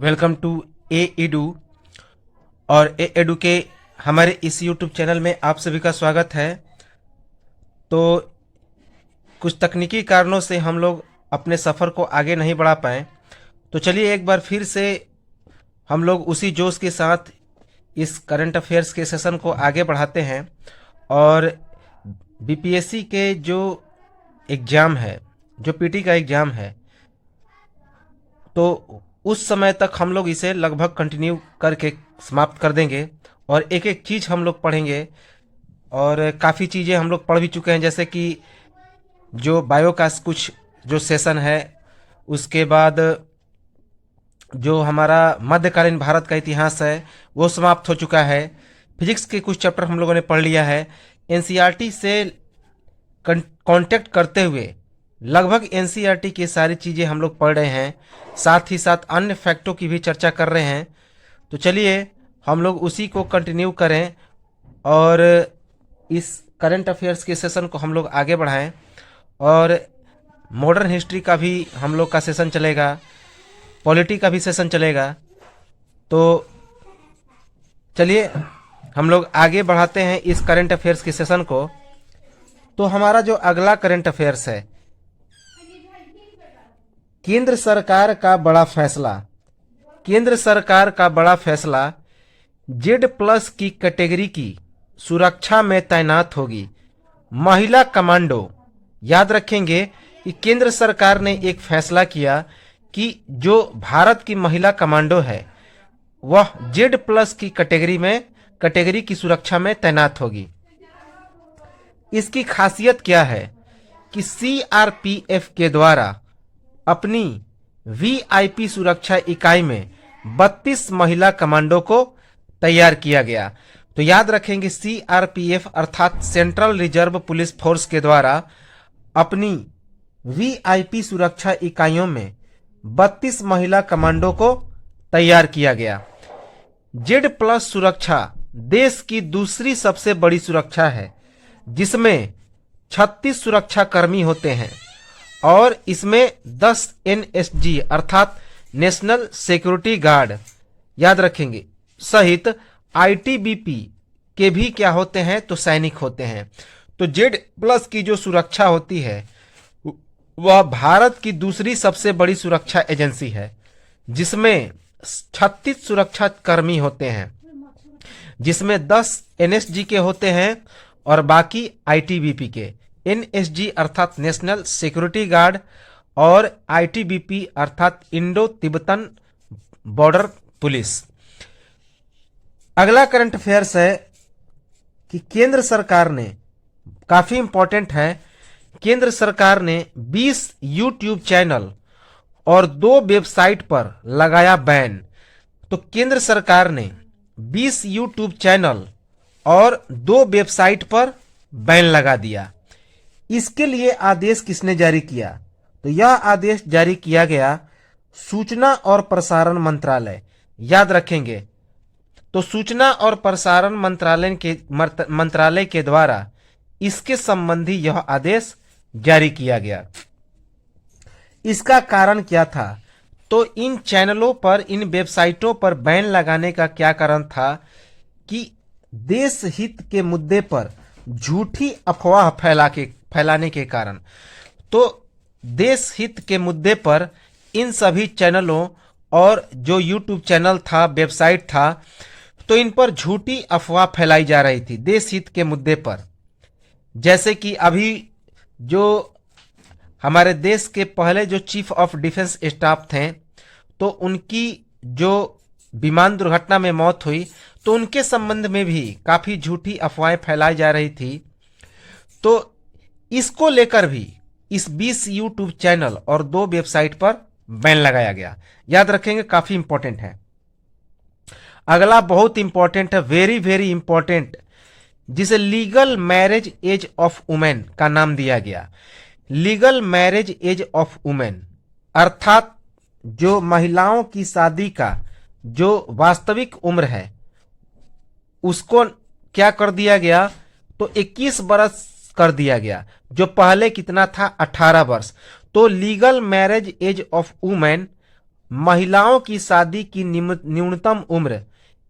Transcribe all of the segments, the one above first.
Welcome to A edu. और ए edu के हमारे इस यूट्यूब चैनल में आप सभी का स्वागत है। तो कुछ तकनीकी कारणों से हम लोग अपने सफ़र को आगे नहीं बढ़ा पाए, तो चलिए एक बार फिर से हम लोग उसी जोश के साथ इस करंट अफेयर्स के सेशन को आगे बढ़ाते हैं। और बीपीएससी के जो एग्ज़ाम है, जो पीटी का एग्ज़ाम है, तो उस समय तक हम लोग इसे लगभग कंटिन्यू करके समाप्त कर देंगे और एक एक चीज़ हम लोग पढ़ेंगे। और काफ़ी चीज़ें हम लोग पढ़ भी चुके हैं, जैसे कि जो बायो का कुछ जो सेशन है, उसके बाद जो हमारा मध्यकालीन भारत का इतिहास है वो समाप्त हो चुका है। फिजिक्स के कुछ चैप्टर हम लोगों ने पढ़ लिया है। एनसीईआरटी से कांटेक्ट करते हुए लगभग एनसीईआरटी की सारी चीज़ें हम लोग पढ़ रहे हैं, साथ ही साथ अन्य फैक्टों की भी चर्चा कर रहे हैं। तो चलिए हम लोग उसी को कंटिन्यू करें और इस करंट अफेयर्स के सेशन को हम लोग आगे बढ़ाएं। और मॉडर्न हिस्ट्री का भी हम लोग का सेशन चलेगा, पॉलिटी का भी सेशन चलेगा। तो चलिए हम लोग आगे बढ़ाते हैं इस करंट अफेयर्स के सेशन को। तो हमारा जो अगला करंट अफेयर्स है, केंद्र सरकार का बड़ा फैसला। केंद्र सरकार का बड़ा फैसला, Z+ की कैटेगरी की सुरक्षा में तैनात होगी महिला कमांडो। याद रखेंगे कि केंद्र सरकार ने एक फैसला किया कि जो भारत की महिला कमांडो है वह Z+ की कैटेगरी की सुरक्षा में तैनात होगी। इसकी खासियत क्या है कि सीआरपीएफ के द्वारा अपनी वीआईपी सुरक्षा इकाई में 32 महिला कमांडो को तैयार किया गया। तो याद रखेंगे, सीआरपीएफ अर्थात सेंट्रल रिजर्व पुलिस फोर्स के द्वारा अपनी वीआईपी सुरक्षा इकाइयों में 32 महिला कमांडो को तैयार किया गया। Z+ सुरक्षा देश की दूसरी सबसे बड़ी सुरक्षा है, जिसमें 36 सुरक्षा कर्मी होते हैं और इसमें 10 NSG अर्थात नेशनल सिक्योरिटी गार्ड, याद रखेंगे, सहित ITBP के भी क्या होते हैं, तो सैनिक होते हैं। तो Z+ की जो सुरक्षा होती है वह भारत की दूसरी सबसे बड़ी सुरक्षा एजेंसी है, जिसमें 36 सुरक्षा कर्मी होते हैं, जिसमें 10 NSG के होते हैं और बाकी ITBP के। NSG अर्थात नेशनल सिक्योरिटी गार्ड और ITBP अर्थात इंडो तिब्बतन बॉर्डर पुलिस। अगला करंट अफेयर्स है कि केंद्र सरकार ने, काफी इंपॉर्टेंट है, केंद्र सरकार ने 20 यूट्यूब चैनल और 2 वेबसाइट पर लगाया बैन। तो केंद्र सरकार ने 20 यूट्यूब चैनल और 2 वेबसाइट पर बैन लगा दिया। इसके लिए आदेश किसने जारी किया? तो यह आदेश जारी किया गया सूचना और प्रसारण मंत्रालय। याद रखेंगे, तो सूचना और प्रसारण मंत्रालय के द्वारा इसके संबंधी यह आदेश जारी किया गया। इसका कारण क्या था? तो इन चैनलों पर, इन वेबसाइटों पर बैन लगाने का क्या कारण था कि देश हित के मुद्दे पर झूठी अफवाह फैलाने के कारण। तो देश हित के मुद्दे पर इन सभी चैनलों और जो यूट्यूब चैनल था, वेबसाइट था, तो इन पर झूठी अफवाह फैलाई जा रही थी देश हित के मुद्दे पर। जैसे कि अभी जो हमारे देश के पहले जो चीफ ऑफ डिफेंस स्टाफ थे, तो उनकी जो विमान दुर्घटना में मौत हुई, तो उनके संबंध में भी काफी झूठी अफवाहें फैलाई जा रही थी। तो इसको लेकर भी इस 20 यूट्यूब चैनल और 2 वेबसाइट पर बैन लगाया गया। याद रखेंगे, काफी इंपॉर्टेंट है। अगला बहुत इंपॉर्टेंट है, वेरी वेरी इंपॉर्टेंट, जिसे legal marriage age of women का नाम दिया गया। Legal marriage age of women अर्थात जो महिलाओं की शादी का जो वास्तविक उम्र है उसको क्या कर दिया गया, तो 21 वर्ष कर दिया गया, जो पहले कितना था, 18 वर्ष। तो legal marriage age of women महिलाओं की शादी की न्यूनतम उम्र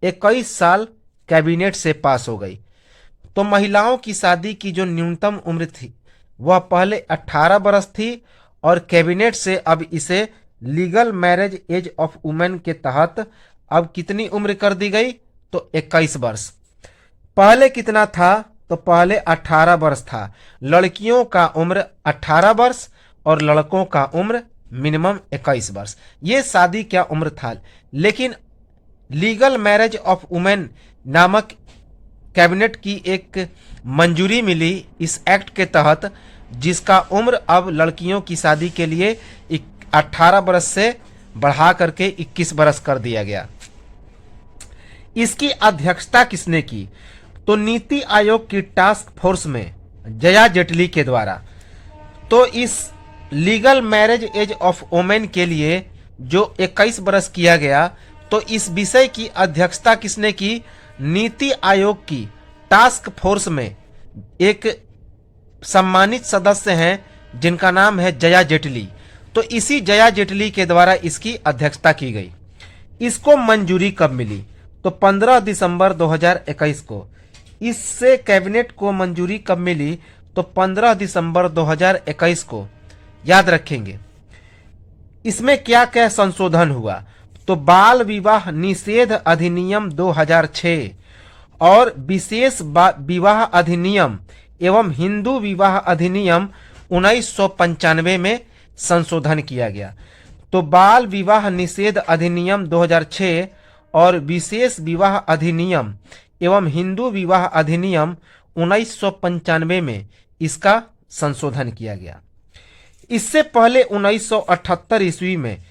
21 साल कैबिनेट से पास हो गई। तो महिलाओं की शादी की जो न्यूनतम उम्र थी वह पहले 18 बरस थी और कैबिनेट से अब इसे legal marriage age of women के तहत अब कितनी उम्र कर दी गई, तो 21 वर्ष। पहले कितना था, तो पहले 18 वर्ष था। लड़कियों का उम्र 18 वर्ष और लड़कों का उम्र मिनिमम 21 वर्ष। ये शादी क्या उम्र था। लेकिन लीगल मैरिज ऑफ वुमेन नामक कैबिनेट की एक मंजूरी मिली इस एक्ट के तहत, जिसका उम्र अब लड़कियों की शादी के लिए 18 बरस से बढ़ा करके 21 बरस कर दिया गया। इसकी अध्यक्षता किसने की, तो नीति आयोग की टास्क फोर्स में जया जेटली के द्वारा। तो इस legal marriage age of women के लिए जो 21 बरस किया गया, तो इस विषय की अध्यक्षता किसने की, नीति आयोग की टास्क फोर्स में एक सम्मानित सदस्य हैं जिनका नाम है जया जेटली। तो इसी जया जेटली के द्वारा इसकी अध्यक्षता की गई। इसको मंजूरी कब मिली, तो 15 दिसंबर 2021 को। इससे कैबिनेट को मंजूरी कब मिली, तो 15 दिसंबर 2021 को। याद रखेंगे इसमें क्या क्या संशोधन हुआ, तो बाल विवाह निषेध अधिनियम 2006 और विशेष विवाह अधिनियम एवं हिंदू विवाह अधिनियम 1995 में संशोधन किया गया। तो बाल विवाह निषेध अधिनियम 2006 और विशेष विवाह अधिनियम एवं हिंदू विवाह अधिनियम 1995 में इसका संशोधन किया गया। इससे पहले 1978 ईस्वी में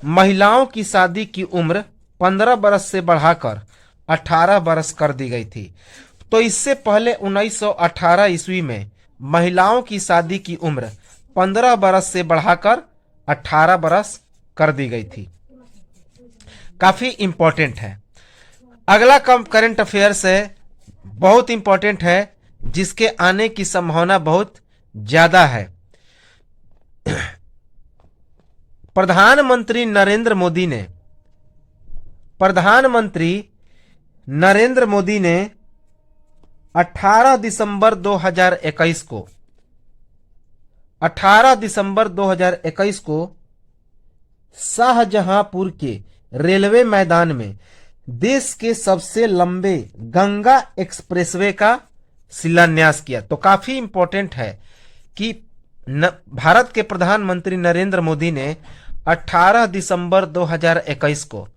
महिलाओं की शादी की उम्र 15 बरस से बढ़ाकर 18 बरस कर दी गई थी। तो इससे पहले 1918 ईस्वी में महिलाओं की शादी की उम्र 15 बरस से बढ़ाकर 18 बरस कर दी गई थी। काफी इंपॉर्टेंट है। अगला करंट अफेयर्स है, बहुत इंपॉर्टेंट है, जिसके आने की संभावना बहुत ज्यादा है। प्रधानमंत्री नरेंद्र मोदी ने 18 दिसंबर 2021 को शाहजहांपुर के रेलवे मैदान में देश के सबसे लंबे गंगा एक्सप्रेसवे का शिलान्यास किया। तो काफी इंपॉर्टेंट है कि भारत के प्रधानमंत्री नरेंद्र मोदी ने 18 दिसंबर 2021 को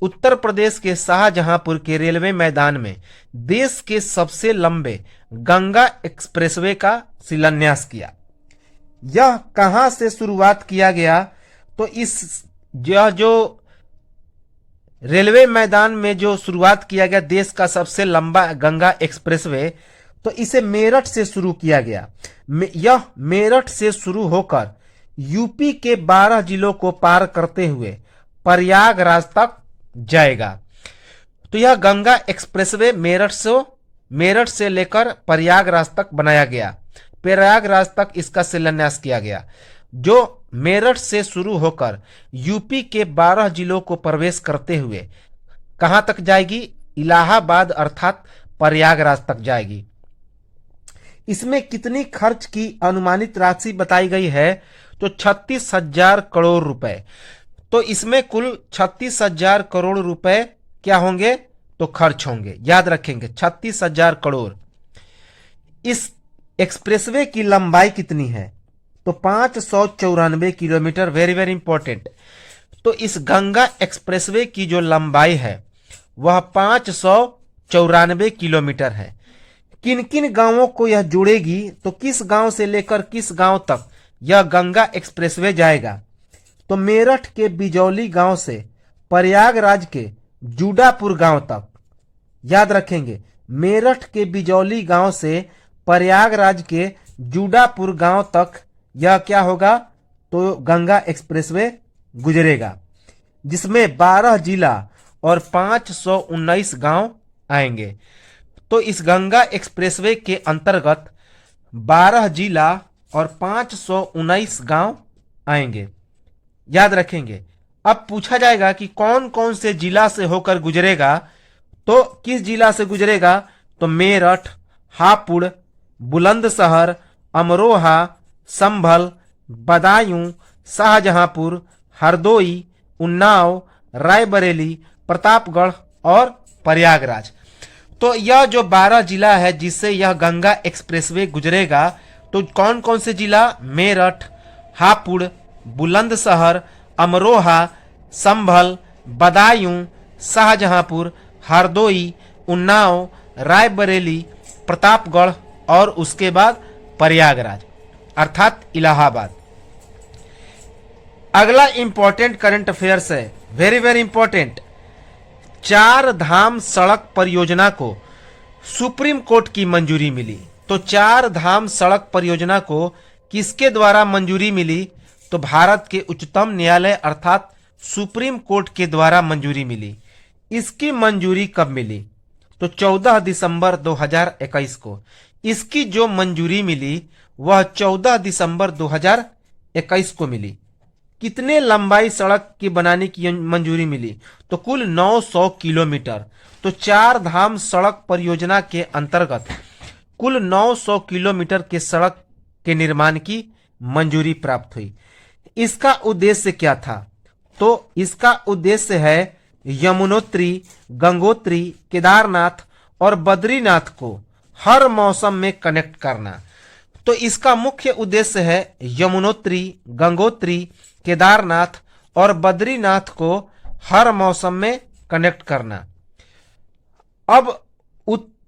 उत्तर प्रदेश के शाहजहांपुर के रेलवे मैदान में देश के सबसे लंबे गंगा एक्सप्रेसवे का शिलान्यास किया। यह कहां से शुरुआत किया गया, तो यह जो रेलवे मैदान में जो शुरुआत किया गया देश का सबसे लंबा गंगा एक्सप्रेसवे, तो इसे मेरठ से शुरू किया गया। यह मेरठ से शुरू होकर यूपी के 12 जिलों को पार करते हुए प्रयागराज तक जाएगा। तो यह गंगा एक्सप्रेसवे मेरठ से लेकर प्रयागराज तक बनाया गया। प्रयागराज तक इसका शिलान्यास किया गया, जो मेरठ से शुरू होकर यूपी के 12 जिलों को प्रवेश करते हुए कहां तक जाएगी, इलाहाबाद अर्थात प्रयागराज तक जाएगी। इसमें कितनी खर्च की अनुमानित राशि बताई गई है, तो 36,000 करोड़ रुपए। तो इसमें कुल 36,000 करोड़ रुपए क्या होंगे, तो खर्च होंगे। याद रखेंगे 36,000 करोड़। इस एक्सप्रेसवे की लंबाई कितनी है, तो 594 किलोमीटर। Very very important. तो इस गंगा एक्सप्रेसवे की जो लंबाई है वह 594 किलोमीटर है। किन किन गांवों को यह जोड़ेगी, तो किस गांव से लेकर किस गांव तक यह गंगा एक्सप्रेसवे जाएगा, तो मेरठ के बिजौली गांव से प्रयागराज के जूडापुर गांव तक। याद रखेंगे मेरठ के बिजौली गांव से प्रयागराज के जूडापुर गांव तक यह क्या होगा, तो गंगा एक्सप्रेसवे गुजरेगा, जिसमें 12 जिला और 519 गांव आएंगे। तो इस गंगा एक्सप्रेसवे के अंतर्गत 12 जिला और 519 गांव आएंगे। याद रखेंगे अब पूछा जाएगा कि कौन कौन से जिला से होकर गुजरेगा, तो किस जिला से गुजरेगा, तो मेरठ, हापुड़, बुलंदशहर, अमरोहा, संभल, बदायूं, शाहजहांपुर, हरदोई, उन्नाव, रायबरेली, प्रतापगढ़ और प्रयागराज। तो यह जो 12 जिला है जिससे यह गंगा एक्सप्रेसवे गुजरेगा, तो कौन कौन से जिला, मेरठ, हापुड़, बुलंदशहर, अमरोहा, संभल, बदायूं, शाहजहांपुर, हरदोई, उन्नाव, रायबरेली, प्रतापगढ़ और उसके बाद प्रयागराज अर्थात इलाहाबाद। अगला इंपॉर्टेंट करंट अफेयर्स है, वेरी वेरी इंपॉर्टेंट। 4 धाम सड़क परियोजना को सुप्रीम कोर्ट की मंजूरी मिली। तो 4 धाम सड़क परियोजना को किसके द्वारा मंजूरी मिली, तो भारत के उच्चतम न्यायालय अर्थात सुप्रीम कोर्ट के द्वारा मंजूरी मिली। इसकी मंजूरी कब मिली, तो 14 दिसंबर 2021 को। इसकी जो मंजूरी मिली वह 14 दिसंबर 2021 को मिली। कितने लंबाई सड़क की बनाने की मंजूरी मिली, तो कुल 900 किलोमीटर। तो 4 धाम सड़क परियोजना के अंतर्गत कुल 900 किलोमीटर के सड़क के निर्माण की मंजूरी प्राप्त हुई। इसका उद्देश्य क्या था, तो इसका उद्देश्य है यमुनोत्री, गंगोत्री, केदारनाथ और बद्रीनाथ को हर मौसम में कनेक्ट करना। तो इसका मुख्य उद्देश्य है यमुनोत्री, गंगोत्री, केदारनाथ और बद्रीनाथ को हर मौसम में कनेक्ट करना। अब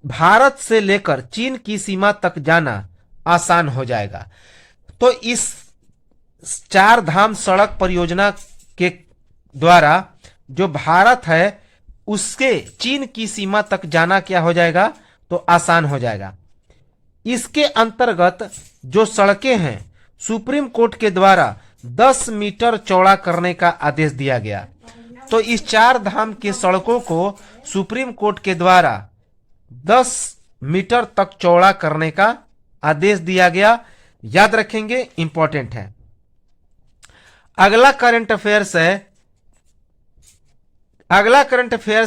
भारत से लेकर चीन की सीमा तक जाना आसान हो जाएगा। तो इस 4 धाम सड़क परियोजना के द्वारा जो भारत है उसके चीन की सीमा तक जाना क्या हो जाएगा, तो आसान हो जाएगा। इसके अंतर्गत जो सड़कें हैं सुप्रीम कोर्ट के द्वारा 10 मीटर चौड़ा करने का आदेश दिया गया। तो इस 4 धाम के सड़कों को सुप्रीम कोर्ट के द्वारा 10 मीटर तक चौड़ा करने का आदेश दिया गया। याद रखेंगे, इंपॉर्टेंट है। अगला करंट अफेयर्स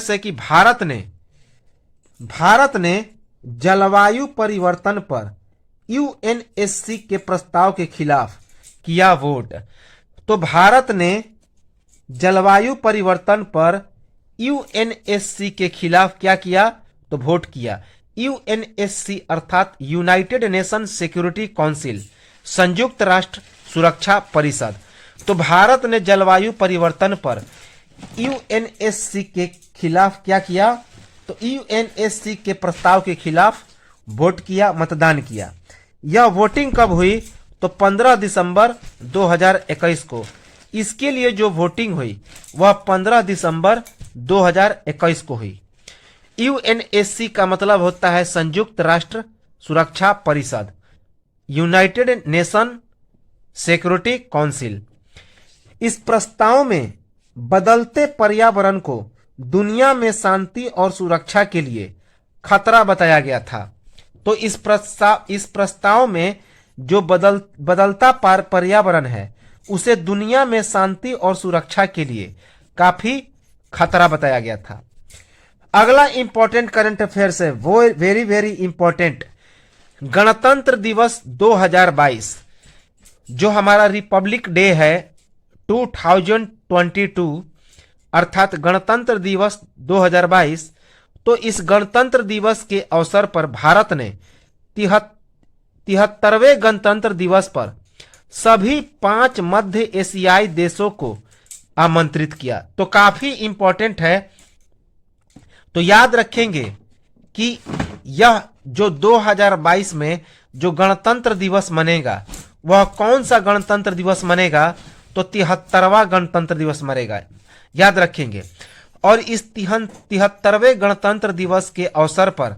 है कि भारत ने जलवायु परिवर्तन पर यूएनएससी के प्रस्ताव के खिलाफ किया वोट। तो भारत ने जलवायु परिवर्तन पर यूएनएससी के खिलाफ क्या किया, तो वोट किया। यूएनएससी अर्थात यूनाइटेड नेशन सिक्योरिटी काउंसिल, संयुक्त राष्ट्र सुरक्षा परिषद। तो भारत ने जलवायु परिवर्तन पर यूएनएससी के खिलाफ क्या किया, तो यूएनएससी के प्रस्ताव के खिलाफ वोट किया, मतदान किया। यह वोटिंग कब हुई, तो 15 दिसंबर 2021 को। इसके लिए जो वोटिंग हुई वह 15 दिसंबर 2021 को हुई। यूएनएससी का मतलब होता है संयुक्त राष्ट्र सुरक्षा परिषद, यूनाइटेड नेशन सिक्योरिटी काउंसिल। इस प्रस्ताव में बदलते पर्यावरण को दुनिया में शांति और सुरक्षा के लिए खतरा बताया गया था। तो इस प्रस्ताव में जो बदलता पर्यावरण है उसे दुनिया में शांति और सुरक्षा के लिए काफी खतरा बताया गया था। अगला इंपॉर्टेंट करंट अफेयर्स है, वो वेरी वेरी इंपॉर्टेंट। गणतंत्र दिवस 2022 जो हमारा रिपब्लिक डे है 2022 अर्थात गणतंत्र दिवस 2022। तो इस गणतंत्र दिवस के अवसर पर भारत ने 73वें गणतंत्र दिवस पर सभी 5 मध्य एशियाई देशों को आमंत्रित किया। तो काफी इंपॉर्टेंट है। तो याद रखेंगे कि यह जो 2022 में जो गणतंत्र दिवस मनेगा वह कौन सा गणतंत्र दिवस मनेगा, तो 73वां गणतंत्र दिवस मनेगा। याद रखेंगे। और इस 73वें गणतंत्र दिवस के अवसर पर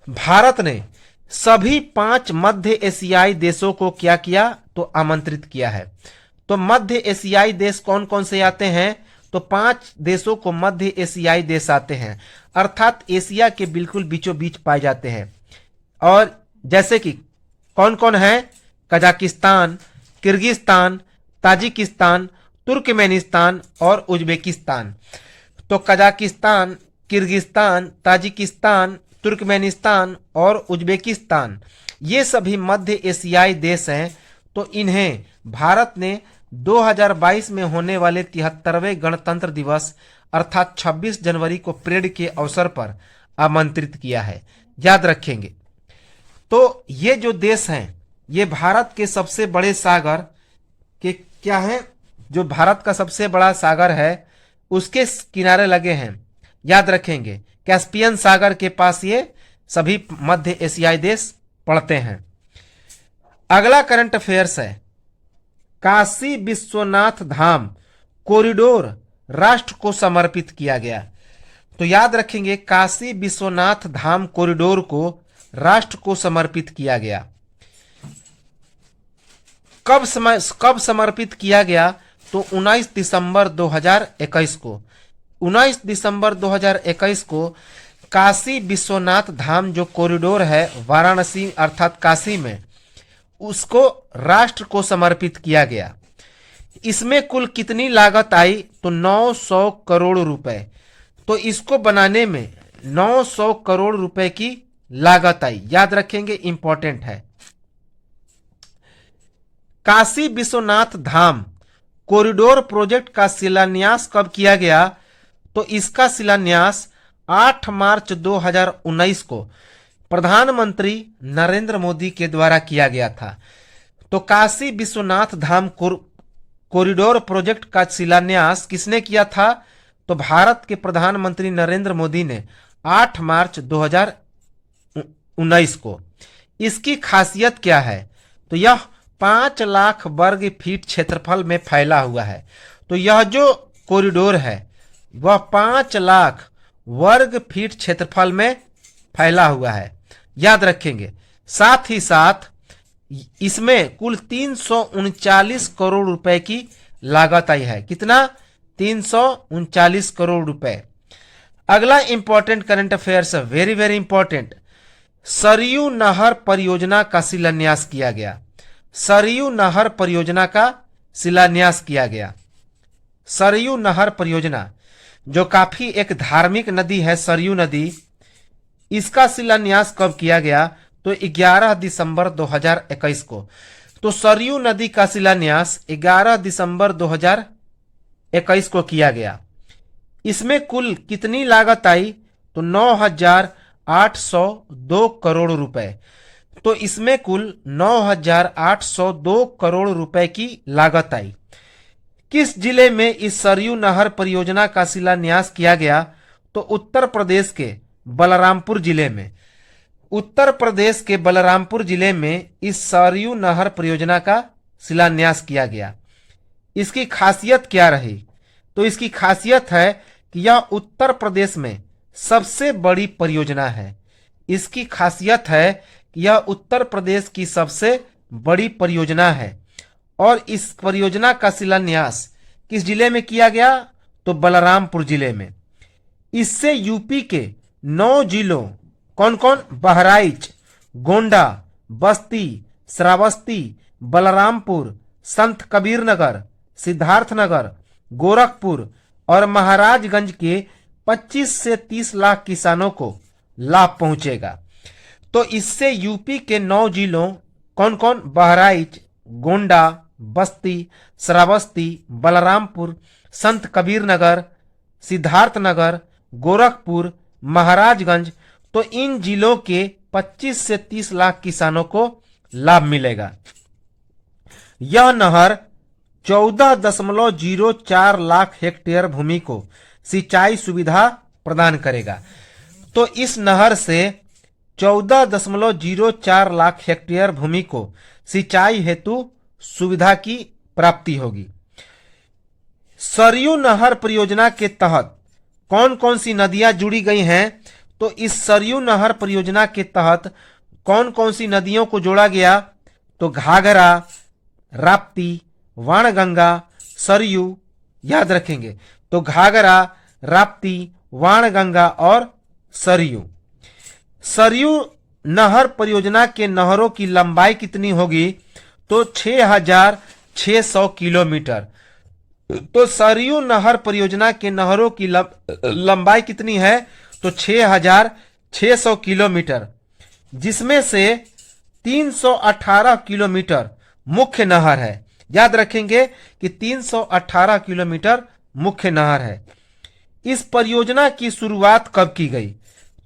भारत ने सभी 5 मध्य एशियाई देशों को क्या किया, तो आमंत्रित किया है। तो मध्य एशियाई देश कौन कौन से आते हैं, तो 5 देशों को मध्य एशियाई देश आते हैं, अर्थात एशिया के बिल्कुल बीचों बीच पाए जाते हैं। और जैसे कि कौन कौन है, कजाकिस्तान, किर्गिस्तान, ताजिकिस्तान, तुर्कमेनिस्तान और उज्बेकिस्तान। तो कजाकिस्तान, किर्गिस्तान, ताजिकिस्तान, तुर्कमेनिस्तान और उज्बेकिस्तान ये सभी मध्य एशियाई देश हैं। तो इन्हें भारत ने 2022 में होने वाले 73वें गणतंत्र दिवस अर्थात 26 जनवरी को परेड के अवसर पर आमंत्रित किया है, याद रखेंगे। तो ये जो देश हैं ये भारत के सबसे बड़े सागर के क्या हैं, जो भारत का सबसे बड़ा सागर है उसके किनारे लगे हैं, याद रखेंगे। कैस्पियन सागर के पास ये सभी मध्य एशियाई देश पड़ते हैं। अगला करंट अफेयर्स है, काशी विश्वनाथ धाम कॉरिडोर राष्ट्र को समर्पित किया गया। तो याद रखेंगे, काशी विश्वनाथ धाम कॉरिडोर को राष्ट्र को समर्पित किया गया। कब समर्पित किया गया? तो 19 दिसंबर 2021 को। 19 दिसंबर 2021 को काशी विश्वनाथ धाम जो कॉरिडोर है वाराणसी अर्थात काशी में, उसको राष्ट्र को समर्पित किया गया। इसमें कुल कितनी लागत आई? तो 900 करोड़ रुपए। तो इसको बनाने में 900 करोड़ रुपए की लागत आई, याद रखेंगे, इंपॉर्टेंट है। काशी विश्वनाथ धाम कॉरिडोर प्रोजेक्ट का शिलान्यास कब किया गया? तो इसका शिलान्यास 8 मार्च 2019 को प्रधानमंत्री नरेंद्र मोदी के द्वारा किया गया था। तो काशी विश्वनाथ धाम कॉरिडोर प्रोजेक्ट का शिलान्यास किसने किया था? तो भारत के प्रधानमंत्री नरेंद्र मोदी ने 8 मार्च 2019 को। इसकी खासियत क्या है? तो यह 5 लाख वर्ग फीट क्षेत्रफल में फैला हुआ है। तो यह जो कॉरिडोर है वह 5 लाख वर्ग फीट क्षेत्रफल में फैला हुआ है, याद रखेंगे। साथ ही साथ इसमें कुल 339 करोड़ रुपए की लागत आई है। कितना? 339 करोड़ रुपए। अगला important current affairs, very very important, Saryu नहर परियोजना का शिलान्यास किया गया। सरयू नहर परियोजना का शिलान्यास किया गया। सरयू नहर परियोजना जो काफी एक धार्मिक नदी है, सरयू नदी, इसका शिलान्यास कब किया गया? तो 11 दिसंबर 2021 को। तो सरयू नदी का शिलान्यास 11 दिसंबर 2021 को किया गया। इसमें कुल कितनी लागत आई? तो 9,802 करोड़ रुपए। तो इसमें कुल 9,802 करोड़ रुपए की लागत आई। किस जिले में इस सरयू नहर परियोजना का शिलान्यास किया गया? तो उत्तर प्रदेश के बलरामपुर जिले में। उत्तर प्रदेश के बलरामपुर जिले में इस सरयू नहर परियोजना का शिलान्यास किया गया। इसकी खासियत क्या रही? तो इसकी खासियत है कि यह उत्तर प्रदेश में सबसे बड़ी परियोजना है। इसकी खासियत है कि यह उत्तर प्रदेश की सबसे बड़ी परियोजना है। और इस परियोजना का शिलान्यास किस जिले में किया गया? तो बलरामपुर जिले में। इससे यूपी के 9 जिलों कौन कौन? बहराइच, गोंडा, बस्ती, श्रावस्ती, बलरामपुर, संत कबीर नगर, सिद्धार्थनगर, गोरखपुर और महाराजगंज के 25 से 30 लाख किसानों को लाभ पहुंचेगा। तो इससे यूपी के 9 जिलों कौन कौन? बहराइच, गोंडा, बस्ती, श्रावस्ती, बलरामपुर, संत कबीर नगर, सिद्धार्थनगर, गोरखपुर, महाराजगंज, तो इन जिलों के 25 से 30 लाख किसानों को लाभ मिलेगा। यह नहर 14.04 लाख हेक्टेयर भूमि को सिंचाई सुविधा प्रदान करेगा। तो इस नहर से 14.04 लाख हेक्टेयर भूमि को सिंचाई हेतु सुविधा की प्राप्ति होगी। सरयू नहर परियोजना के तहत कौन कौन सी नदियां जुड़ी गई हैं? तो इस सरयू नहर परियोजना के तहत कौन कौन सी नदियों को जोड़ा गया? तो घाघरा, राप्ती, वाणगंगा, सरयू, याद रखेंगे। तो घाघरा, राप्ती, वाणगंगा और सरयू। सरयू नहर परियोजना के नहरों की लंबाई कितनी होगी? तो 6,600 किलोमीटर। तो सरयू नहर परियोजना के नहरों की लंबाई कितनी है? तो 6,600 किलोमीटर, जिसमें से 318 किलोमीटर मुख्य नहर है। याद रखेंगे कि 318 किलोमीटर मुख्य नहर है। इस परियोजना की शुरुआत कब की गई?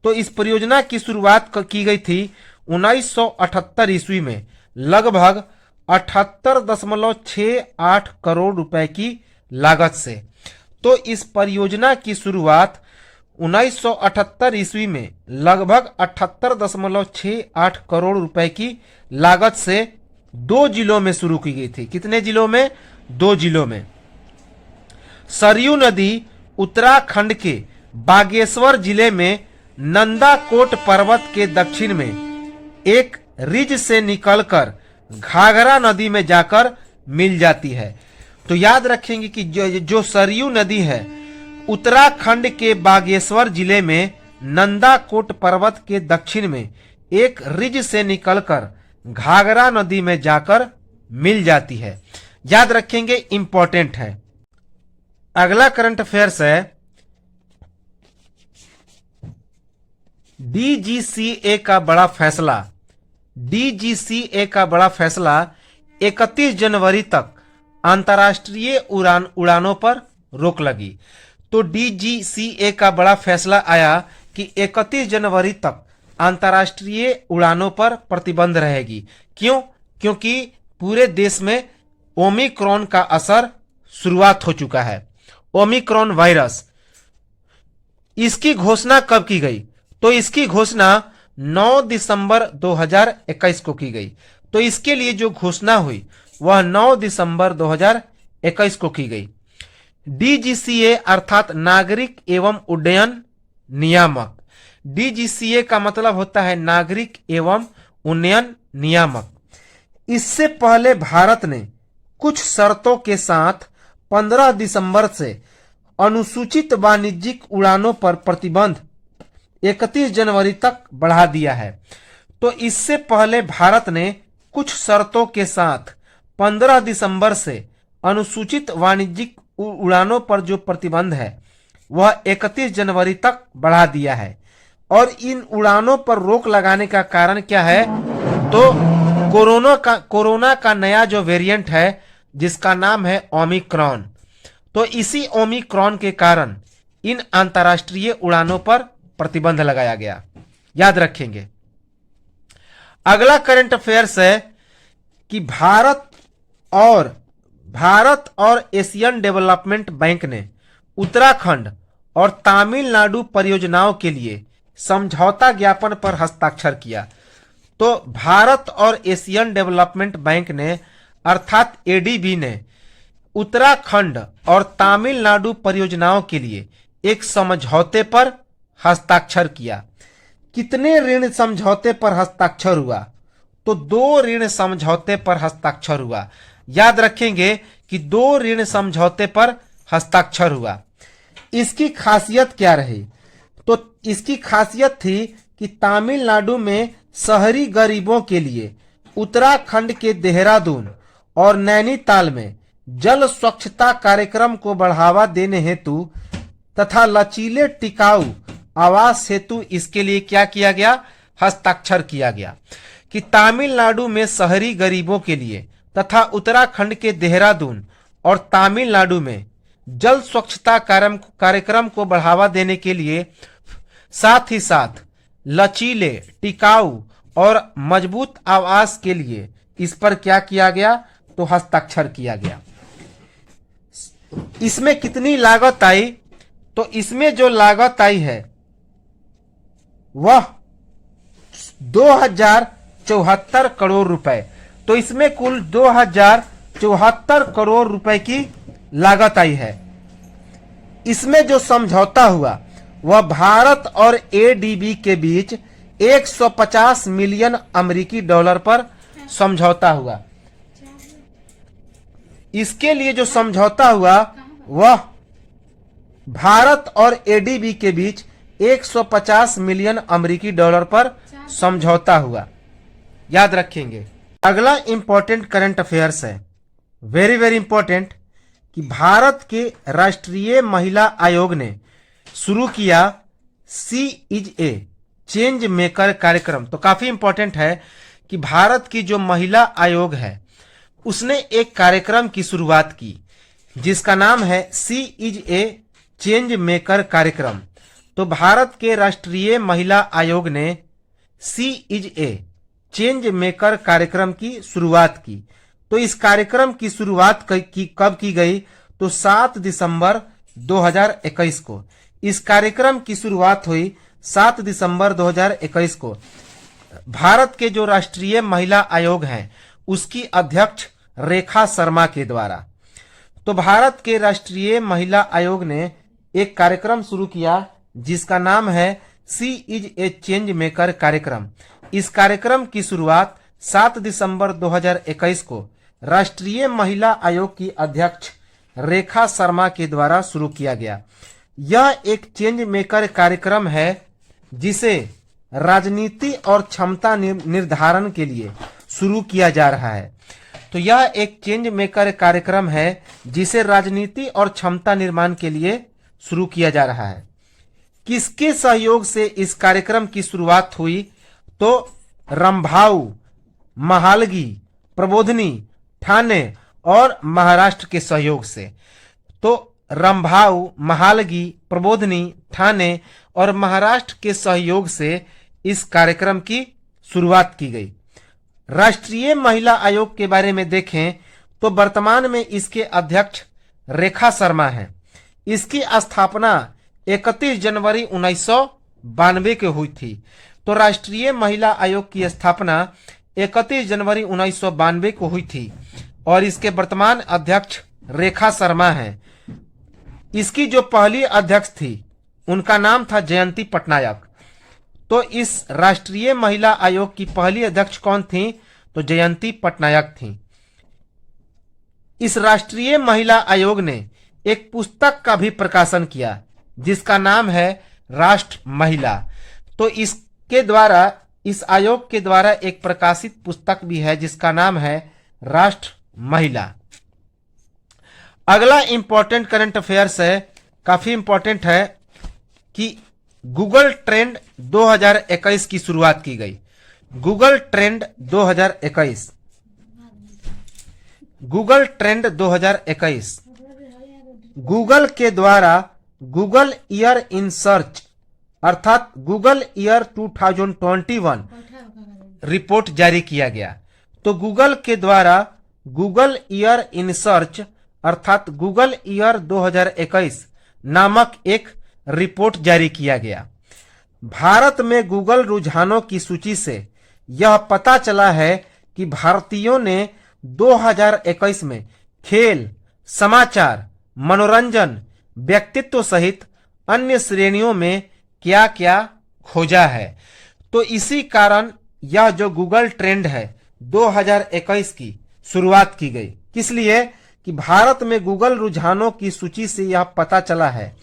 तो इस परियोजना की शुरुआत की गई थी 1978 ईस्वी में, लगभग 78.68 करोड़ रुपए की लागत से। तो इस परियोजना की शुरुआत 1978 ईस्वी में लगभग 78.68 करोड़ रुपए की लागत से 2 जिलों में शुरू की गई थी। कितने जिलों में? 2 जिलों में। सरयू नदी उत्तराखंड के बागेश्वर जिले में नंदाकोट पर्वत के दक्षिण में एक रिज से निकलकर घाघरा नदी में जाकर मिल जाती है। तो याद रखेंगे कि जो सरयू नदी है उत्तराखंड के बागेश्वर जिले में नंदाकोट पर्वत के दक्षिण में एक रिज से निकलकर घाघरा नदी में जाकर मिल जाती है। याद रखेंगे, इंपॉर्टेंट है। अगला करंट अफेयर्स है डीजीसीए का बड़ा फैसला। डीजीसीए का बड़ा फैसला 31 जनवरी तक अंतर्राष्ट्रीय उड़ानों पर रोक लगी। तो डीजीसीए का बड़ा फैसला आया कि 31 जनवरी तक अंतर्राष्ट्रीय उड़ानों पर प्रतिबंध रहेगी। क्यों? क्योंकि पूरे देश में ओमिक्रॉन का असर शुरुआत हो चुका है, ओमिक्रॉन वायरस। इसकी घोषणा कब की गई? तो इसकी घोषणा 9 दिसंबर 2021 को की गई। तो इसके लिए जो घोषणा हुई वह 9 दिसंबर 2021 को की गई। डीजीसीए अर्थात नागरिक एवं उड्डयन नियामक। डीजीसीए का मतलब होता है नागरिक एवं उड्डयन नियामक। इससे पहले भारत ने कुछ शर्तों के साथ 15 दिसंबर से अनुसूचित वाणिज्यिक उड़ानों पर प्रतिबंध 31 जनवरी तक बढ़ा दिया है। तो इससे पहले भारत ने कुछ शर्तों के साथ 15 दिसंबर से अनुसूचित वाणिज्यिक उड़ानों पर जो प्रतिबंध है वह 31 जनवरी तक बढ़ा दिया है। और इन उड़ानों पर रोक लगाने का कारण क्या है? तो कोरोना का नया जो वेरिएंट है जिसका नाम है ओमिक्रॉन। तो इसी ओमिक्रॉन के कारण इन अंतर्राष्ट्रीय उड़ानों पर प्रतिबंध लगाया गया। याद रखेंगे। अगला करंट अफेयर्स है कि भारत और एशियन डेवलपमेंट बैंक ने उत्तराखंड और तमिलनाडु परियोजनाओं के लिए समझौता ज्ञापन पर हस्ताक्षर किया। तो भारत और एशियन डेवलपमेंट बैंक ने अर्थात एडीबी ने उत्तराखंड और तमिलनाडु परियोजनाओं के लिए एक समझौते पर हस्ताक्षर किया। कितने ऋण समझौते पर हस्ताक्षर हुआ? तो 2 ऋण समझौते पर हस्ताक्षर हुआ। याद रखेंगे कि 2 ऋण समझौते पर हस्ताक्षर हुआ। इसकी खासियत क्या रही? तो इसकी खासियत थी कि तमिलनाडु में शहरी गरीबों के लिए उत्तराखंड के देहरादून और नैनीताल में जल स्वच्छता कार्यक्रम को बढ़ावा देने हेतु तथा लचीले टिकाऊ आवास हेतु इसके लिए क्या किया गया? हस्ताक्षर किया गया कि तमिलनाडु में शहरी गरीबों के लिए तथा उत्तराखंड के देहरादून और तमिलनाडु में जल स्वच्छता कार्यक्रम को बढ़ावा देने के लिए साथ ही साथ लचीले टिकाऊ और मजबूत आवास के लिए इस पर क्या किया गया? तो हस्ताक्षर किया गया। इसमें कितनी लागत आई? तो इसमें जो लागत आई है वह 2074 करोड़ रुपए। तो इसमें कुल 2074 करोड़ रुपए की लागत आई है। इसमें जो समझौता हुआ वह भारत और एडीबी के बीच 150 मिलियन अमेरिकी डॉलर पर समझौता हुआ। इसके लिए जो समझौता हुआ वह भारत और एडीबी के बीच 150 मिलियन अमेरिकी डॉलर पर समझौता हुआ। याद रखेंगे। अगला इंपॉर्टेंट करंट अफेयर्स है, वेरी वेरी इंपॉर्टेंट, कि भारत के राष्ट्रीय महिला आयोग ने शुरू किया सी इज ए चेंज मेकर कार्यक्रम। तो काफी इंपॉर्टेंट है कि भारत की जो महिला आयोग है उसने एक कार्यक्रम की शुरुआत की जिसका नाम है सी इज ए चेंज मेकर कार्यक्रम। तो भारत के राष्ट्रीय महिला आयोग ने सी इज ए चेंज मेकर कार्यक्रम की शुरुआत की। तो इस कार्यक्रम की शुरुआत कब की गई? तो 7 दिसंबर 2021 को इस कार्यक्रम की शुरुआत हुई। 7 दिसंबर 2021 को भारत के जो राष्ट्रीय महिला आयोग हैं उसकी अध्यक्ष रेखा शर्मा के द्वारा। तो भारत के राष्ट्रीय महिला आयोग ने एक कार्यक्रम शुरू किया जिसका नाम है सी इज ए चेंज मेकर कार्यक्रम। इस कार्यक्रम की शुरुआत 7 दिसंबर 2021 को राष्ट्रीय महिला आयोग की अध्यक्ष रेखा शर्मा के द्वारा शुरू किया गया। यह एक चेंज मेकर कार्यक्रम है जिसे राजनीति और क्षमता निर्धारण के लिए शुरू किया जा रहा है। तो यह एक चेंज मेकर कार्यक्रम है जिसे राजनीति और क्षमता निर्माण के लिए शुरू किया जा रहा है। किसके सहयोग से इस कार्यक्रम की शुरुआत हुई? तो रंभाऊ, महालगी, प्रबोधनी, ठाणे और महाराष्ट्र के सहयोग से। तो रंभाऊ, महालगी, प्रबोधनी, ठाणे और महाराष्ट्र के सहयोग से इस कार्यक्रम की शुरुआत की गई। राष्ट्रीय महिला आयोग के बारे में देखें तो वर्तमान में इसके अध्यक्ष रेखा शर्मा हैं। इसकी स्थापना 31 जनवरी 1992 के हुई थी। तो राष्ट्रीय महिला आयोग की स्थापना 31 जनवरी 1992 को हुई थी और इसके वर्तमान अध्यक्ष रेखा शर्मा हैं। इसकी जो पहली अध्यक्ष थी उनका नाम था जयंती पटनायक। तो इस राष्ट्रीय महिला आयोग की पहली अध्यक्ष कौन थी? तो जयंती पटनायक थी। इस राष्ट्रीय महिला आयोग ने एक पुस्तक का भी प्रकाशन किया जिसका नाम है राष्ट्र महिला। तो इसके द्वारा, इस आयोग के द्वारा एक प्रकाशित पुस्तक भी है जिसका नाम है राष्ट्र महिला। अगला इंपॉर्टेंट करंट अफेयर्स है, काफी इंपॉर्टेंट है कि गूगल ट्रेंड 2021 की शुरुआत की गई। Google trend 2021, Google trend 2021 Google के द्वारा गूगल ईयर इन सर्च अर्थात गूगल ईयर 2021 रिपोर्ट जारी किया गया। तो गूगल के द्वारा गूगल ईयर इन सर्च अर्थात गूगल ईयर 2021 नामक एक रिपोर्ट जारी किया गया। भारत में गूगल रुझानों की सूची से यह पता चला है कि भारतीयों ने 2021 में खेल, समाचार, मनोरंजन, व्यक्तित्व सहित अन्य श्रेणियों में क्या क्या खोजा है। तो इसी कारण यह जो गूगल ट्रेंड है 2021 की शुरुआत की गई। किस लिए? कि भारत में गूगल रुझानों की सूची से यह पता चला है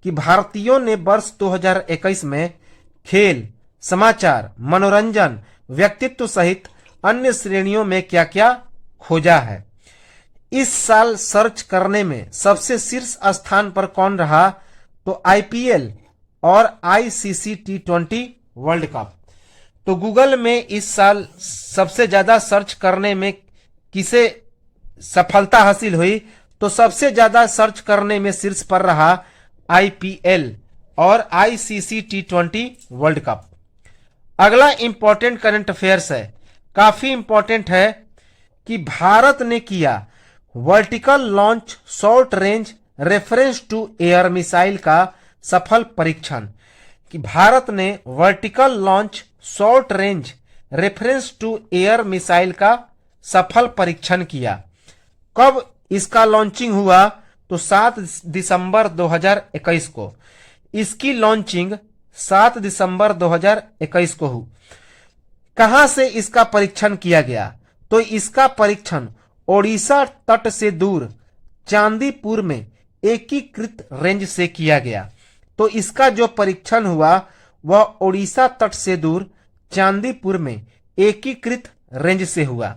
कि भारतीयों ने वर्ष 2021 में खेल, समाचार, मनोरंजन, व्यक्तित्व सहित अन्य श्रेणियों में क्या क्या खोजा है। इस साल सर्च करने में सबसे शीर्ष स्थान पर कौन रहा? तो आईपीएल और आईसीसी T20 वर्ल्ड कप। तो गूगल में इस साल सबसे ज्यादा सर्च करने में किसे सफलता हासिल हुई? तो सबसे ज्यादा सर्च करने में शीर्ष पर रहा आईपीएल और आईसीसी T20 वर्ल्ड कप। अगला इंपॉर्टेंट करंट अफेयर्स है, काफी इंपॉर्टेंट है कि भारत ने किया vertical launch short range reference to air missile का सफल परीक्षण। कि भारत ने vertical launch short range reference to air missile का सफल परीक्षण किया। कब इसका लॉन्चिंग हुआ? तो 7 दिसंबर 2021 को। इसकी लॉन्चिंग 7 दिसंबर 2021 को हुई। कहां से इसका परीक्षण किया गया? तो इसका परीक्षण ओडिशा तट से दूर चांदीपुर में एकीकृत रेंज से किया गया। तो इसका जो परीक्षण हुआ वह ओडिशा तट से दूर चांदीपुर में एकीकृत रेंज से हुआ।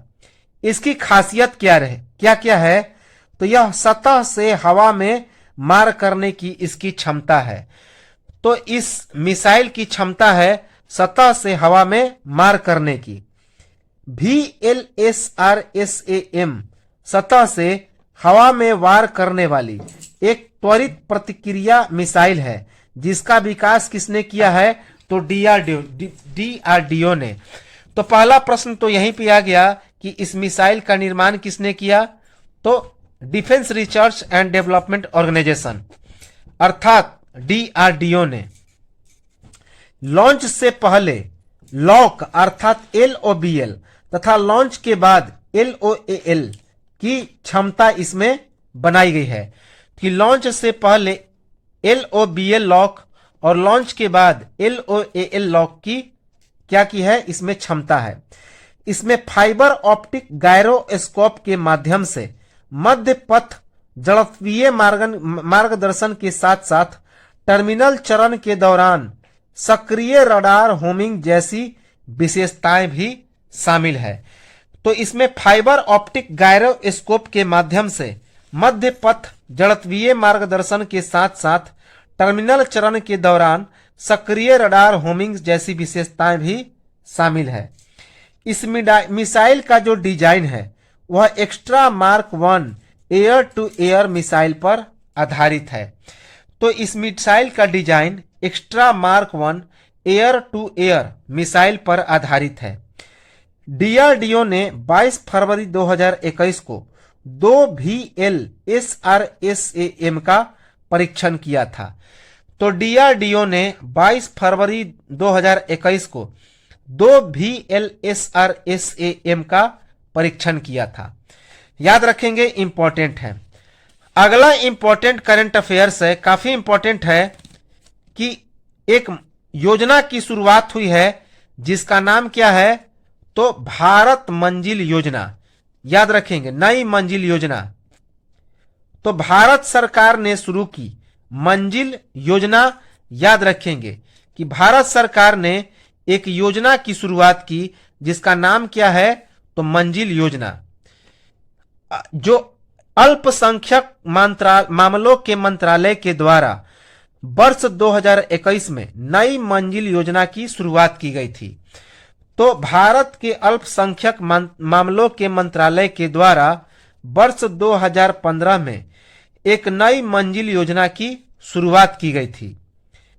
इसकी खासियत क्या क्या है? तो यह सतह से हवा में मार करने की इसकी क्षमता है। तो इस मिसाइल की क्षमता है सतह से हवा में मार करने की। VLSRSAM सतह से हवा में वार करने वाली एक त्वरित प्रतिक्रिया मिसाइल है, जिसका विकास किसने किया है? तो DRDO ने। तो पहला प्रश्न तो यहीं पे आ गया कि इस मिसाइल का निर्माण किसने किया? तो defence research and development organisation अर्थात DRDO ने। लॉन्च से पहले लॉक अर्थात LOBL तथा लॉन्च के बाद LOAL की क्षमता इसमें बनाई गई है कि लॉन्च से पहले LOBL लॉक और लॉन्च के बाद LOAL लॉक की क्या की है? इसमें क्षमता है। इसमें फाइबर ऑप्टिक गायरोस्कोप के माध्यम से मध्य पथ जड़त्वीय मार्गदर्शन के साथ साथ टर्मिनल चरण के दौरान सक्रिय रडार होमिंग जैसी विशेषताएं भी शामिल है। तो इसमें फाइबर ऑप्टिक गायरोस्कोप के माध्यम से मध्य पथ जड़त्वीय मार्गदर्शन के साथ साथ टर्मिनल चरण के दौरान सक्रिय रडार होमिंग जैसी विशेषताएं भी शामिल है। इस मिसाइल का जो डिजाइन है वह extra mark 1 air to air missile पर आधारित है। तो इस मिसाइल का design extra mark 1 air to air missile पर आधारित है। DRDO ने 22 फरवरी 2021 को 2 VLSRSAM का परीक्षण किया था। तो DRDO ने 22 फरवरी 2021 को 2 VLSRSAM का परीक्षण किया था। याद रखेंगे, इंपॉर्टेंट है। अगला इंपॉर्टेंट करंट अफेयर्स है, काफी इंपॉर्टेंट है कि एक योजना की शुरुआत हुई है जिसका नाम क्या है? तो भारत मंजिल योजना। याद रखेंगे, नई मंजिल योजना। तो भारत सरकार ने शुरू की मंजिल योजना। याद रखेंगे कि भारत सरकार ने एक योजना की शुरुआत की जिसका नाम क्या है? तो मंजिल योजना, जो अल्पसंख्यक मामलों के मंत्रालय के द्वारा वर्ष 2021 में नई मंजिल योजना की शुरुआत की गई थी। तो भारत के अल्पसंख्यक मामलों के मंत्रालय के द्वारा वर्ष 2015 में एक नई मंजिल योजना की शुरुआत की गई थी,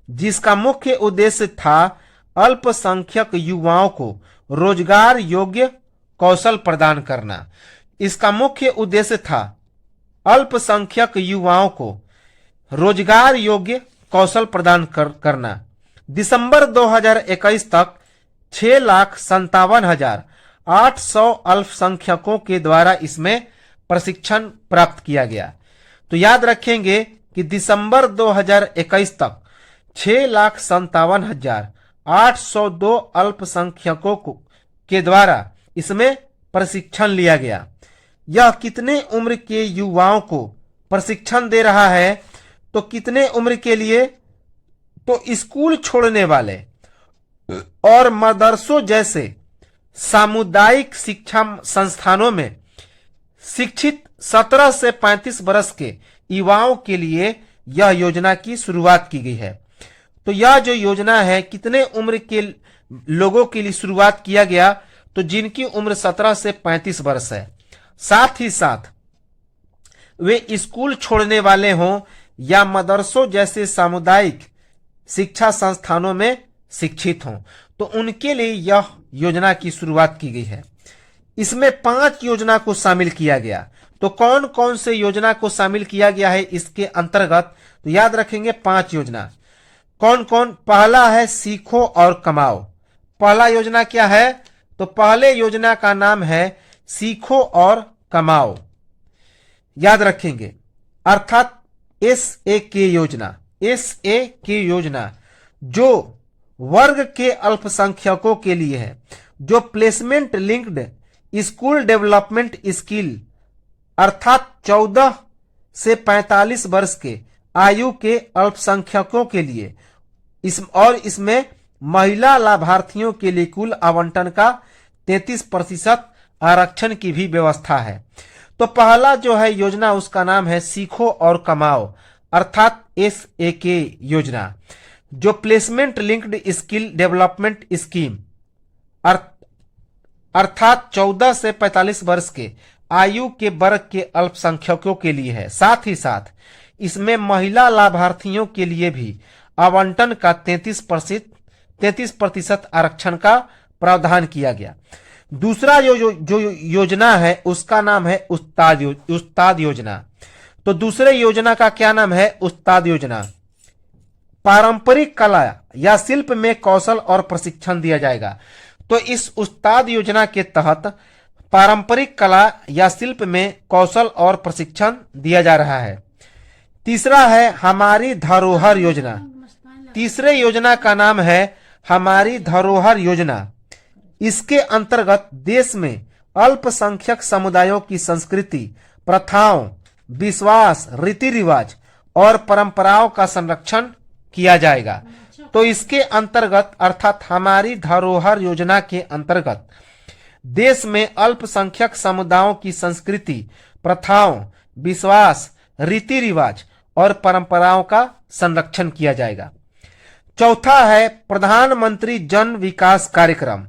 जिसका मुख्य उद्देश्य था अल्पसंख्यक युवाओं को रोजगार योग्य कौशल प्रदान करना। इसका मुख्य उद्देश्य था अल्पसंख्यक युवाओं को रोजगार योग्य कौशल प्रदान करना। दिसंबर 2021 तक 6,57,800 अल्पसंख्यकों के द्वारा इसमें प्रशिक्षण प्राप्त किया गया। तो याद रखेंगे कि दिसंबर 2021 तक 6,57,802 अल्पसंख्यकों के द्वारा इसमें प्रशिक्षण लिया गया। यह कितने उम्र के युवाओं को प्रशिक्षण दे रहा है? तो कितने उम्र के लिए? तो स्कूल छोड़ने वाले और मदरसों जैसे सामुदायिक शिक्षा संस्थानों में शिक्षित 17 से 35 वर्ष के युवाओं के लिए यह योजना की शुरुआत की गई है। तो यह जो योजना है कितने उम्र के लोगों के लिए शुरुआत किया गया? तो जिनकी उम्र 17 से 35 वर्ष है, साथ ही साथ वे स्कूल छोड़ने वाले हों या मदरसों जैसे सामुदायिक शिक्षा संस्थानों में शिक्षित हों, तो उनके लिए यह योजना की शुरुआत की गई है। इसमें 5 योजना को शामिल किया गया। तो कौन कौन से योजना को शामिल किया गया है इसके अंतर्गत? तो याद रखेंगे 5 योजना। कौन कौन? पहला है सीखो और कमाओ। पहला योजना क्या है? तो पहले योजना का नाम है सीखो और कमाओ। याद रखेंगे, अर्थात SAK योजना। SAK योजना जो वर्ग के अल्पसंख्यकों के लिए है, जो placement linked school development skill अर्थात 14 से 45 वर्ष के आयु के अल्पसंख्यकों के लिए इसमें महिला लाभार्थियों के लिए कुल आवंटन का 33% आरक्षण की भी व्यवस्था है। तो पहला जो है योजना उसका नाम है सीखो और कमाओ अर्थात SAK योजना, जो placement linked skill development scheme अर्थात 14 से 45 वर्ष के आयु के वर्ग के अल्पसंख्यकों के लिए है। साथ ही साथ इसमें महिला लाभार्थियों के लिए भी आवंटन का 33% आरक्षण का प्रावधान किया गया। दूसरा जो योजना है उसका नाम है उस्ताद योजना। तो दूसरे योजना का क्या नाम है? उस्ताद योजना। पारंपरिक कला या शिल्प में कौशल और प्रशिक्षण दिया जाएगा। तो इस उस्ताद योजना के तहत पारंपरिक कला या शिल्प में कौशल और प्रशिक्षण दिया जा रहा है। तीसरा है हमारी धरोहर योजना। तीसरे योजना का नाम है हमारी धरोहर योजना। इसके अंतर्गत देश में अल्पसंख्यक समुदायों की संस्कृति, प्रथाओं, विश्वास, रीति रिवाज और परंपराओं का संरक्षण किया जाएगा। तो इसके अंतर्गत अर्थात हमारी धरोहर योजना के अंतर्गत देश में अल्पसंख्यक समुदायों की संस्कृति, प्रथाओं, विश्वास, रीति रिवाज और परंपराओं का संरक्षण किया जाएगा। चौथा है प्रधानमंत्री जन विकास कार्यक्रम।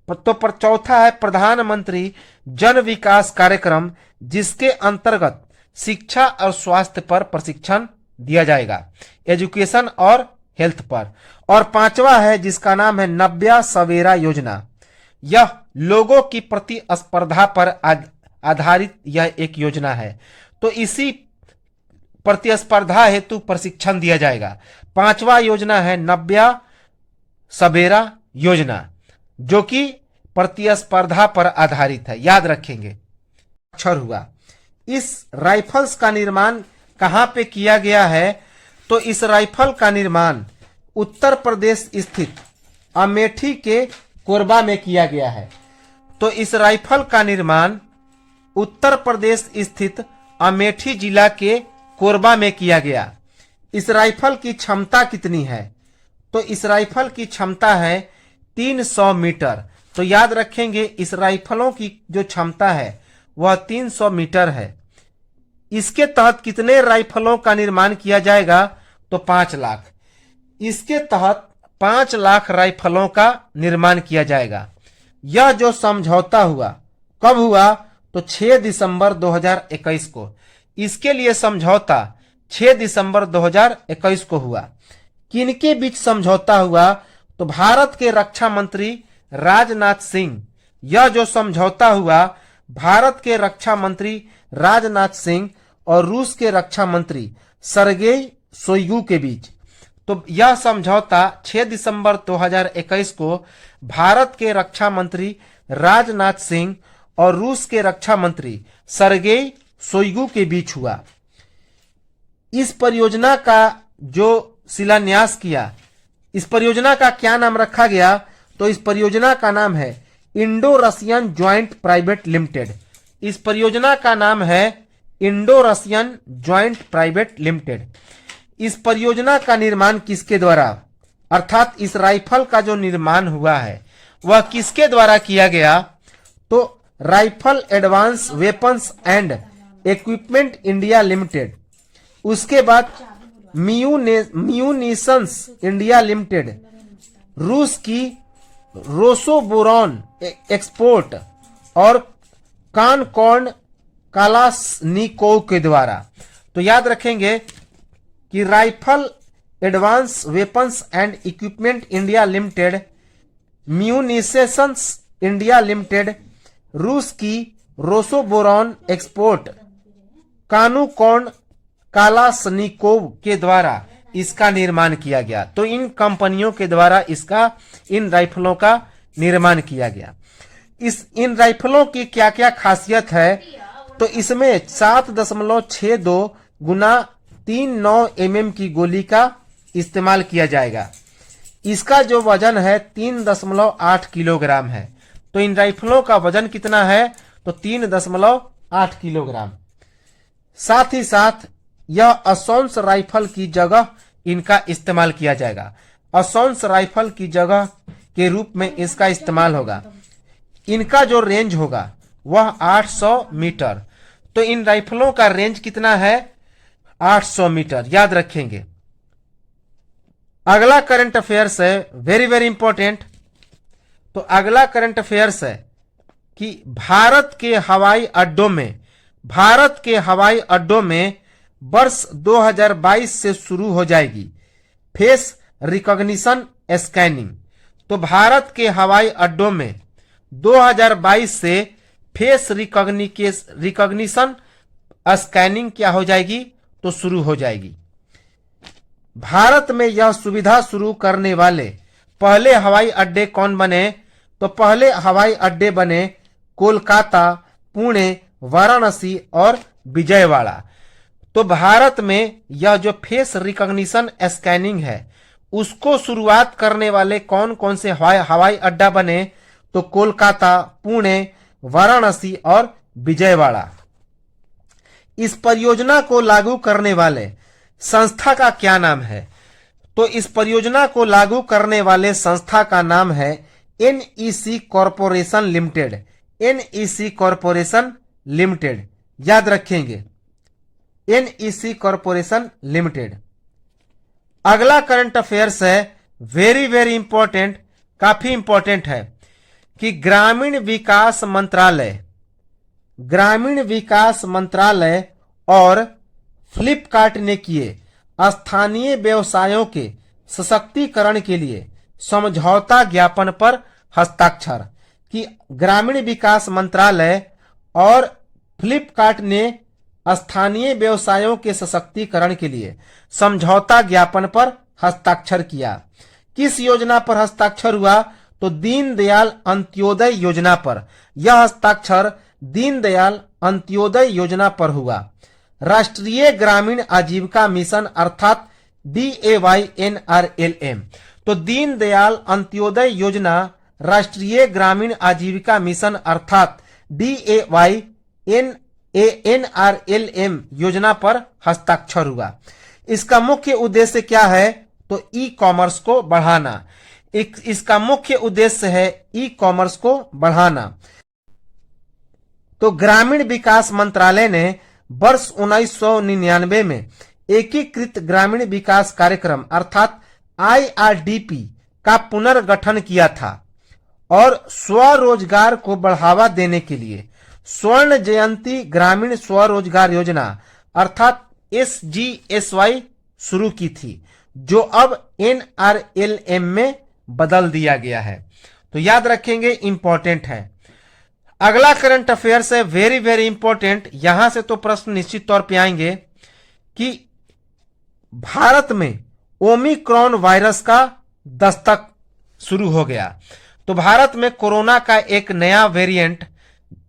तो चौथा है प्रधानमंत्री जन विकास कार्यक्रम, जिसके अंतर्गत शिक्षा और स्वास्थ्य पर प्रशिक्षण दिया जाएगा, एजुकेशन और हेल्थ पर। और पांचवा है जिसका नाम है नव्या सवेरा योजना। यह लोगों की प्रतिस्पर्धा पर आधारित यह एक योजना है। तो इसी प्रतिस्पर्धा हेतु प्रशिक्षण दिया जाएगा। पांचवा योजना है नव्या सवेरा योजना, जो कि प्रतिस्पर्धा पर आधारित है, याद रखेंगे। अक्षर हुआ। इस राइफल्स का निर्माण कहां पे किया गया है? तो इस राइफल का निर्माण उत्तर प्रदेश स्थित अमेठी के कोरबा में किया गया है। तो इस राइफल का निर्माण उत्तर प्रदेश स्थित अमेठी जिला के कोरबा में किया गया। इस राइफल की क्षमता कितनी है? तो इस राइफल की क्षमता है 300 मीटर। तो याद रखेंगे इस राइफलों की जो क्षमता है वह 300 मीटर है। इसके तहत कितने राइफलों का निर्माण किया जाएगा? तो 5 लाख। इसके तहत 5 लाख राइफलों का निर्माण किया जाएगा। यह जो समझौता हुआ कब हुआ? तो 6 दिसंबर 2021 को। इसके लिए समझौता 6 दिसंबर 2021 को हुआ। किनके बीच समझौता हुआ? तो भारत के रक्षा मंत्री राजनाथ सिंह। यह जो समझौता हुआ भारत के रक्षा मंत्री राजनाथ सिंह और रूस के रक्षा मंत्री सर्गेई शोइगु के बीच। तो यह समझौता 6 दिसंबर 2021 को भारत के रक्षा मंत्री राजनाथ सिंह और रूस के रक्षा मंत्री सर्गेई शोइगु के बीच हुआ। इस परियोजना का जो शिलान्यास किया, इस परियोजना का क्या नाम रखा गया? तो इस परियोजना का नाम है Indo Russian joint private limited. इस परियोजना का नाम है Indo Russian joint private limited. इस परियोजना का निर्माण किसके द्वारा, अर्थात इस राइफल का जो निर्माण हुआ है वह किसके द्वारा किया गया? तो rifle advance weapons and equipment India limited. उसके बाद म्यूनिशंस इंडिया लिमिटेड, रूस की रोसोबोरॉन एक्सपोर्ट और कानकॉर्न कालाशनिकोव के द्वारा। तो याद रखेंगे कि rifle advance weapons and equipment India limited, munitions India limited, रूस की रोसोबोरॉन एक्सपोर्ट, कानकॉर्न कालाशनिकोव के द्वारा इसका निर्माण किया गया। तो इन कंपनियों के द्वारा इन राइफलों का निर्माण किया गया। इन राइफलों की क्या क्या खासियत है? तो इसमें 7.62 गुना 39 mm की गोली का इस्तेमाल किया जाएगा। इसका जो वजन है 3.8 किलोग्राम है। तो इन राइफलों का वजन कितना है? तो 3.8 किलोग्राम। साथ ही साथ यह असौंस राइफल की जगह इनका इस्तेमाल किया जाएगा। असौंस राइफल की जगह के रूप में इसका इस्तेमाल होगा। इनका जो रेंज होगा वह 800 मीटर। तो इन राइफलों का रेंज कितना है? 800 मीटर, याद रखेंगे। अगला करंट अफेयर्स है, वेरी वेरी इंपॉर्टेंट। तो अगला करंट अफेयर्स है कि भारत के हवाई अड्डों में वर्ष 2022 से शुरू हो जाएगी फेस रिकॉग्निशन स्कैनिंग। तो भारत के हवाई अड्डों में 2022 से फेस रिकॉग्निशन स्कैनिंग क्या हो जाएगी? तो शुरू हो जाएगी। भारत में यह सुविधा शुरू करने वाले पहले हवाई अड्डे कौन बने? तो पहले हवाई अड्डे बने कोलकाता, पुणे, वाराणसी और विजयवाड़ा। तो भारत में यह जो फेस रिकॉग्निशन स्कैनिंग है उसको शुरुआत करने वाले कौन कौन से हवाई अड्डा बने? तो कोलकाता, पुणे, वाराणसी और विजयवाड़ा। इस परियोजना को लागू करने वाले संस्था का क्या नाम है? तो इस परियोजना को लागू करने वाले संस्था का नाम है NEC corporation limited. NEC corporation limited, याद रखेंगे, एनईसी कॉरपोरेशन लिमिटेड। अगला करंट अफेयर्स है, वेरी वेरी इंपॉर्टेंट, काफी इंपॉर्टेंट है कि ग्रामीण विकास मंत्रालय और फ्लिपकार्ट ने किए स्थानीय व्यवसायों के सशक्तिकरण के लिए समझौता ज्ञापन पर हस्ताक्षर। कि ग्रामीण विकास मंत्रालय और फ्लिपकार्ट ने स्थानीय व्यवसायों के सशक्तिकरण के लिए समझौता ज्ञापन पर हस्ताक्षर किया। किस योजना पर हस्ताक्षर हुआ? तो दीनदयाल अंत्योदय योजना पर। यह हस्ताक्षर दीनदयाल अंत्योदय योजना पर हुआ। राष्ट्रीय ग्रामीण आजीविका मिशन अर्थात DAYNRLM। तो दीनदयाल अंत्योदय योजना राष्ट्रीय ग्रामीण आजीविका मिशन अर्थात DAYNRLM योजना पर हस्ताक्षर हुआ। इसका मुख्य उद्देश्य क्या है? तो ई कॉमर्स को बढ़ाना। इसका मुख्य उद्देश्य है ई कॉमर्स को बढ़ाना। तो ग्रामीण विकास मंत्रालय ने वर्ष 1999 में एकीकृत ग्रामीण विकास कार्यक्रम अर्थात IRDP का पुनर्गठन किया था और स्वरोजगार को बढ़ावा देने के लिए स्वर्ण जयंती ग्रामीण स्वरोजगार योजना अर्थात SGSY शुरू की थी, जो अब NRLM में बदल दिया गया है। तो याद रखेंगे, इंपॉर्टेंट है। अगला करंट अफेयर्स है, वेरी वेरी इंपॉर्टेंट। यहां से तो प्रश्न निश्चित तौर पे आएंगे कि भारत में ओमिक्रॉन वायरस का दस्तक शुरू हो गया। तो भारत में कोरोना का एक नया वेरिएंट,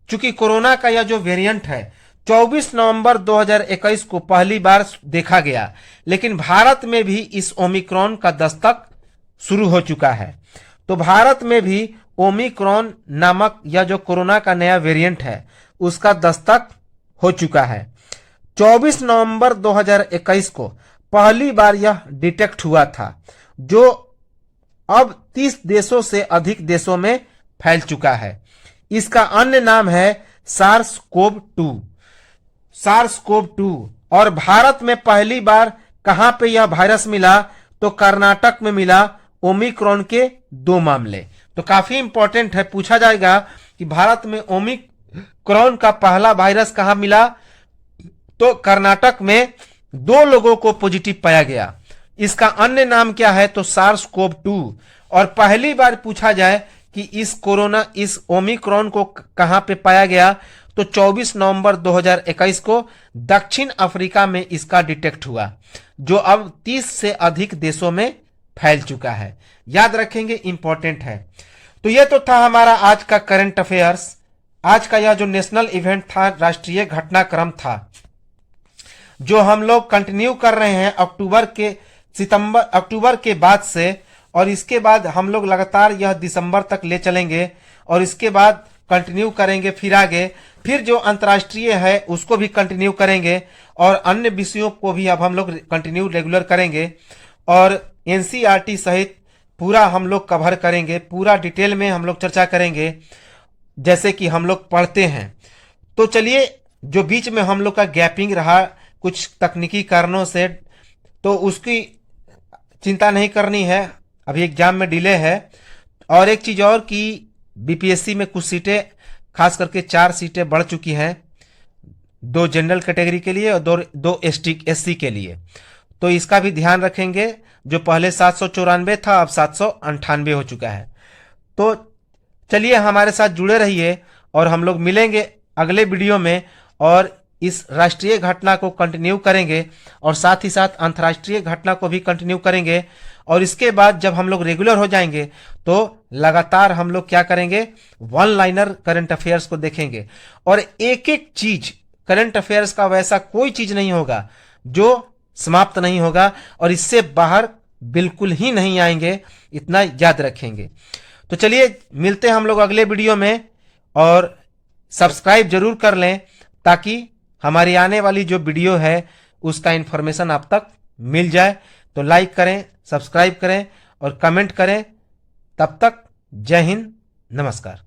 चूंकि कोरोना का यह जो वेरिएंट है 24 नवंबर 2021 को पहली बार देखा गया, लेकिन भारत में भी इस ओमिक्रॉन का दस्तक शुरू हो चुका है। तो भारत में भी ओमिक्रॉन नामक यह जो कोरोना का नया वेरिएंट है उसका दस्तक हो चुका है। 24 नवंबर 2021 को पहली बार यह डिटेक्ट हुआ था, जो अब 30 देशों से अधिक देशों में फैल चुका है। इसका अन्य नाम है SARS-CoV-2। SARS-CoV-2। और भारत में पहली बार कहां पे यह वायरस मिला? तो कर्नाटक में मिला। ओमिक्रॉन के 2 मामले। तो काफी इंपॉर्टेंट है, पूछा जाएगा कि भारत में ओमिक्रॉन का पहला वायरस कहां मिला? तो कर्नाटक में 2 लोगों को पॉजिटिव पाया गया। इसका अन्य नाम क्या है? तो SARS-CoV-2। और पहली बार पूछा जाए कि इस ओमिक्रॉन को कहां पे पाया गया? तो 24 नवंबर 2021 को दक्षिण अफ्रीका में इसका डिटेक्ट हुआ, जो अब 30 से अधिक देशों में फैल चुका है। याद रखेंगे, इंपॉर्टेंट है। तो यह तो था हमारा आज का करंट अफेयर्स। आज का यह जो नेशनल इवेंट था, राष्ट्रीय घटनाक्रम था, जो हम लोग कंटिन्यू कर रहे हैं अक्टूबर के बाद से, और इसके बाद हम लोग लगातार यह दिसंबर तक ले चलेंगे और इसके बाद कंटिन्यू करेंगे फिर आगे। फिर जो अंतर्राष्ट्रीय है उसको भी कंटिन्यू करेंगे और अन्य विषयों को भी अब हम लोग कंटिन्यू रेगुलर करेंगे और NCERT सहित पूरा हम लोग कवर करेंगे, पूरा डिटेल में हम लोग चर्चा करेंगे जैसे कि हम लोग पढ़ते हैं। तो चलिए जो बीच में हम लोग का गैपिंग रहा कुछ तकनीकी कारणों से, तो उसकी चिंता नहीं करनी है, अभी एग्जाम में डिले है। और एक चीज और कि बीपीएससी में कुछ सीटें, खास करके 4 सीटें बढ़ चुकी हैं, 2 जनरल कैटेगरी के लिए और दो एससी के लिए। तो इसका भी ध्यान रखेंगे। जो पहले 794 था, अब 798 हो चुका है। तो चलिए हमारे साथ जुड़े रहिए और हम लोग मिलेंगे अगले वीडियो में, और इस राष्ट्रीय घटना को कंटिन्यू करेंगे और साथ ही साथ अंतर्राष्ट्रीय घटना को भी कंटिन्यू करेंगे। और इसके बाद जब हम लोग रेगुलर हो जाएंगे तो लगातार हम लोग क्या करेंगे, वन लाइनर करंट अफेयर्स को देखेंगे। और एक एक चीज करंट अफेयर्स का वैसा कोई चीज नहीं होगा जो समाप्त नहीं होगा, और इससे बाहर बिल्कुल ही नहीं आएंगे, इतना याद रखेंगे। तो चलिए मिलते हैं हम लोग अगले वीडियो में, और सब्सक्राइब जरूर कर लें ताकि हमारी आने वाली जो वीडियो है उसका इंफॉर्मेशन आप तक मिल जाए। तो लाइक करें, सब्सक्राइब करें और कमेंट करें। तब तक जय हिंद, नमस्कार।